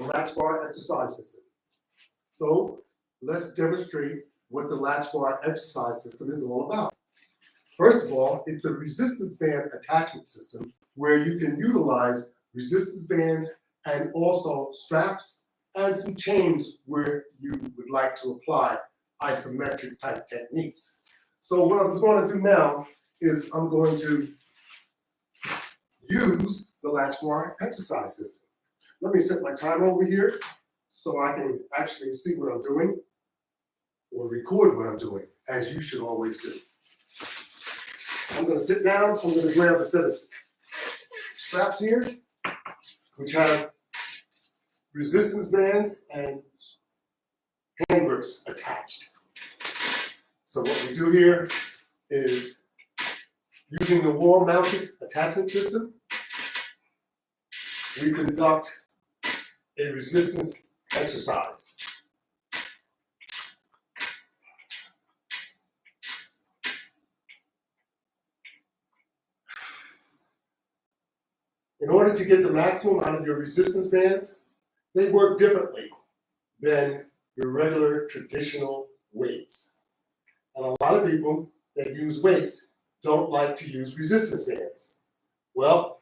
Latchbar exercise system. So let's demonstrate what the Latchbar exercise system is all about. First of all, it's a resistance band attachment system where you can utilize resistance bands and also straps and some chains where you would like to apply isometric type techniques. So what I'm going to do now is I'm going to use the Latchbar exercise system. Let me set my timer over here so I can actually see what I'm doing or record what I'm doing, as you should always do. I'm going to sit down. I'm going to grab a set of straps here, which have resistance bands and hand grips attached. So what we do here is, using the wall-mounted attachment system, we conduct a resistance exercise. In order to get the maximum out of your resistance bands, they work differently than your regular traditional weights. And a lot of people that use weights don't like to use resistance bands. Well,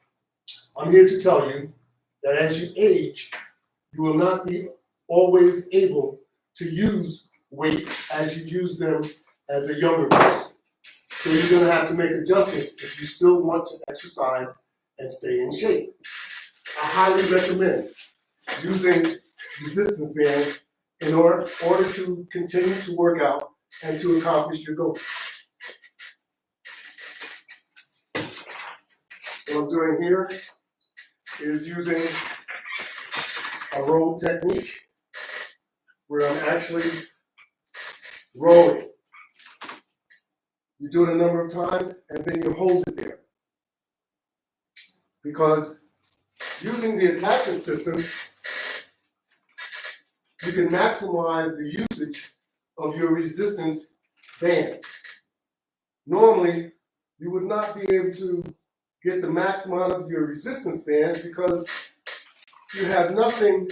I'm here to tell you that as you age, you will not be always able to use weights as you use them as a younger person. So you're going to have to make adjustments if you still want to exercise and stay in shape. I highly recommend using resistance bands in order to continue to work out and to accomplish your goals. What I'm doing here is using a row technique where I'm actually rowing. You do it a number of times and then you hold it there. Because using the attachment system, you can maximize the usage of your resistance band. Normally, you would not be able to get the maximum out of your resistance band because you have nothing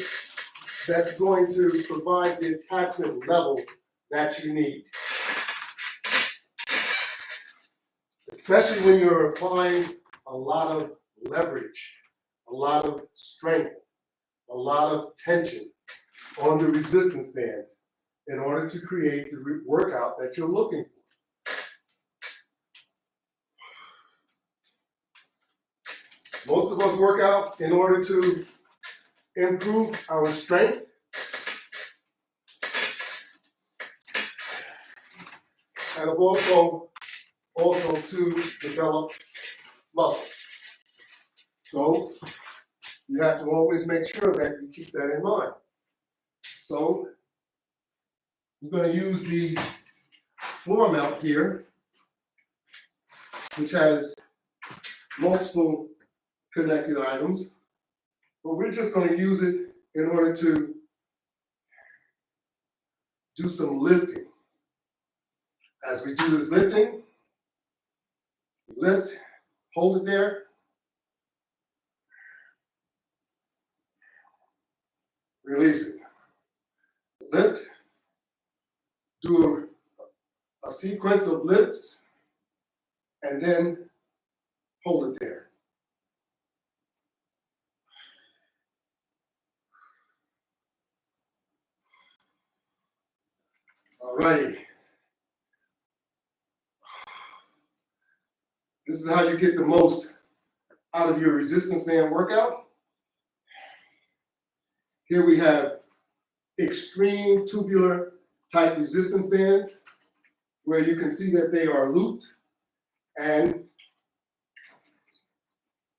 that's going to provide the attachment level that you need. Especially when you're applying a lot of leverage, a lot of strength, a lot of tension on the resistance bands in order to create the workout that you're looking for. Most of us work out in order to improve our strength and also to develop muscle. So you have to always make sure that you keep that in mind. So I'm going to use the floor mount here, which has multiple connected items, but we're just going to use it in order to do some lifting. As we do this lifting, lift, hold it there, release it. Lift, do a sequence of lifts, and then hold it there. All righty. This is how you get the most out of your resistance band workout. Here we have extreme tubular type resistance bands where you can see that they are looped, and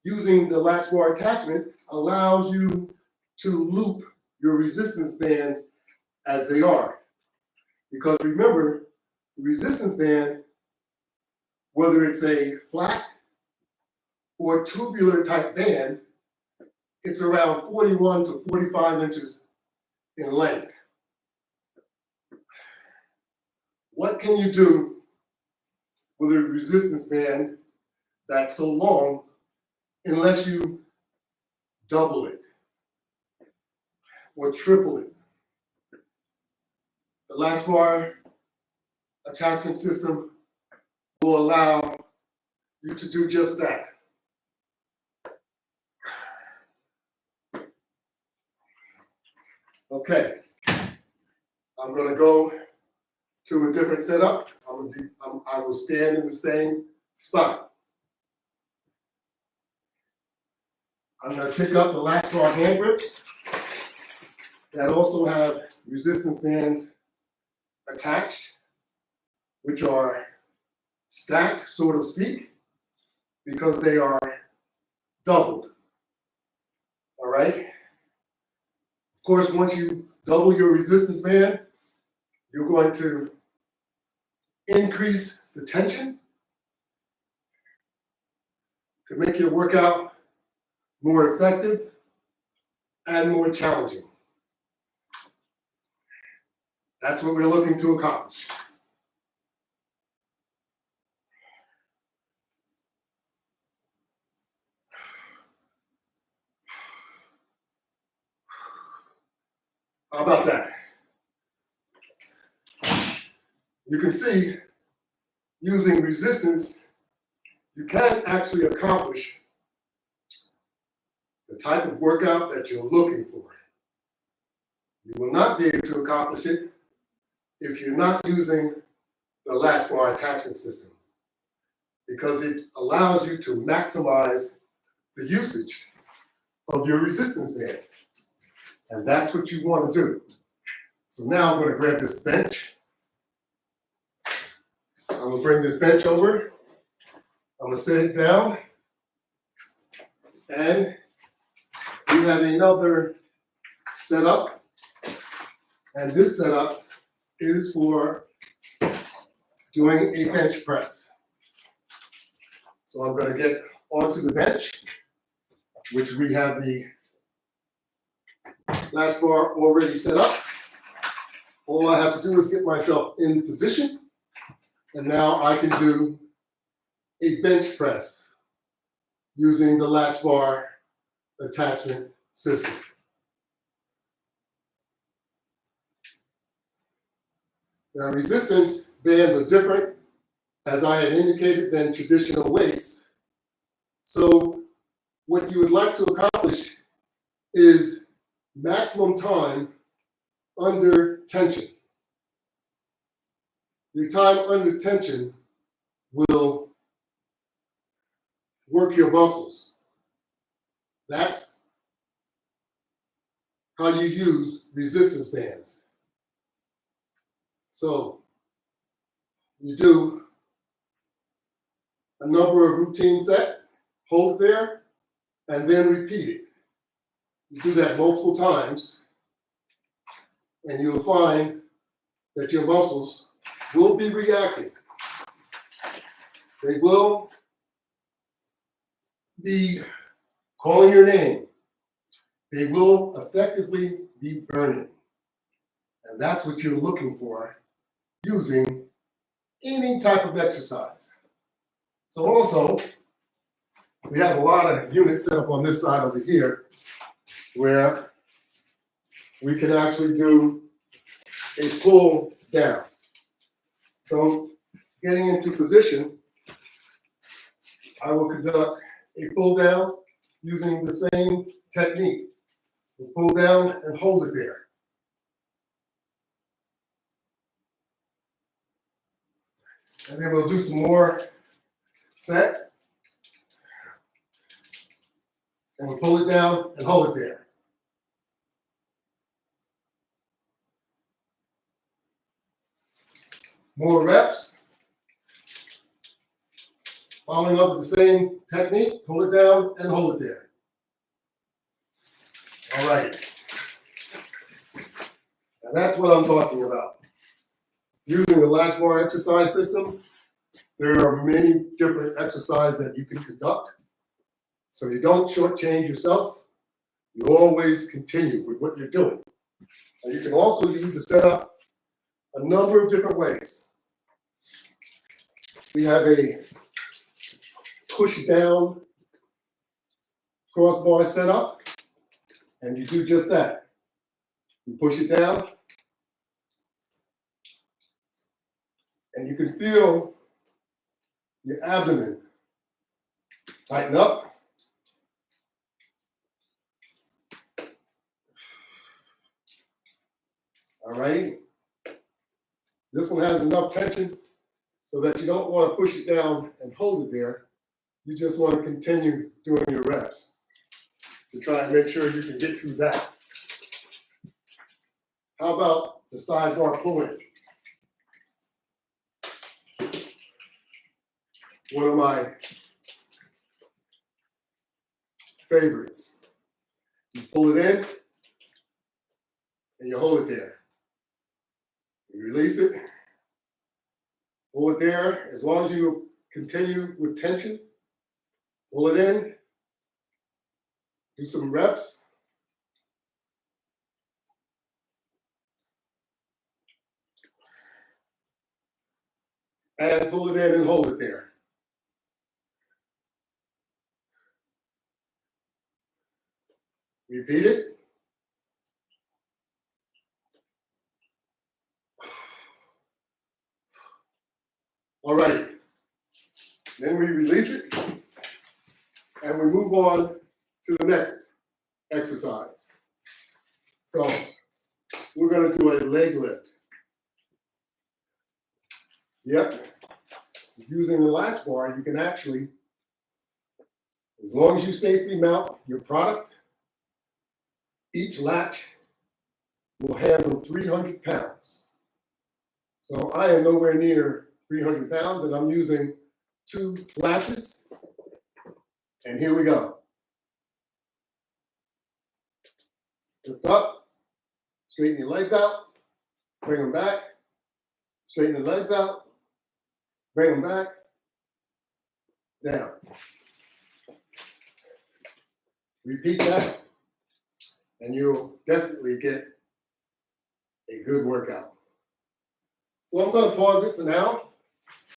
using the Latchbar attachment allows you to loop your resistance bands as they are. Because remember, the resistance band, whether it's a flat or tubular type band, it's around 41 to 45 inches in length. What can you do with a resistance band that's so long unless you double it? or triple it. The Latchbar attachment system will allow you to do just that. Okay, I'm going to go to a different setup. I will stand in the same spot. I'm going to pick up the Latchbar hand grips that also have resistance bands attached, which are stacked, so to speak, because they are doubled. All right? Of course, once you double your resistance band, you're going to increase the tension to make your workout more effective and more challenging. That's what we're looking to accomplish. How about that? You can see, using resistance, you can actually accomplish the type of workout that you're looking for. You will not be able to accomplish it if you're not using the Latchbar attachment system, because it allows you to maximize the usage of your resistance band. And that's what you want to do. So now I'm going to grab this bench. I'm going to bring this bench over. I'm going to set it down. And we have another setup. And this setup is for doing a bench press. So I'm going to get onto the bench, which we have the Latchbar already set up. All I have to do is get myself in position, and now I can do a bench press using the Latchbar attachment system. Now, resistance bands are different, as I had indicated, than traditional weights. So what you would like to accomplish is maximum time under tension. Your time under tension will work your muscles. That's how you use resistance bands. So you do a number of routine set, hold it there, and then repeat it. You do that multiple times, and you'll find that your muscles will be reacting. They will be calling your name. They will effectively be burning. And that's what you're looking for using any type of exercise. So also, we have a lot of units set up on this side over here where we can actually do a pull down. So getting into position, I will conduct a pull down using the same technique. We'll pull down and hold it there. And then we'll do some more set. And we'll pull it down and hold it there. More reps. Following up with the same technique, pull it down and hold it there. All right. Now that's what I'm talking about. Using the Latchbar exercise system, there are many different exercises that you can conduct. So you don't shortchange yourself. You always continue with what you're doing. And you can also use the setup a number of different ways. We have a push down crossbar setup, and you do just that. You push it down, and you can feel your abdomen tighten up. All right. This one has enough tension so that you don't want to push it down and hold it there. You just want to continue doing your reps to try and make sure you can get through that. How about the sidebar pull-in? One of my favorites. You pull it in and you hold it there. You release it, hold it there. As long as you continue with tension, pull it in, do some reps. And pull it in and hold it there. Repeat it. All right. Then we release it and we move on to the next exercise. So we're going to do a leg lift. Yep. Using the Latchbar, you can actually, as long as you safely mount your product, each latch will handle 300 pounds. So I am nowhere near 300 pounds, and I'm using 2 latches. And here we go. Lift up, straighten your legs out, bring them back, straighten the legs out, bring them back, down. Repeat that, and you'll definitely get a good workout. So I'm going to pause it for now.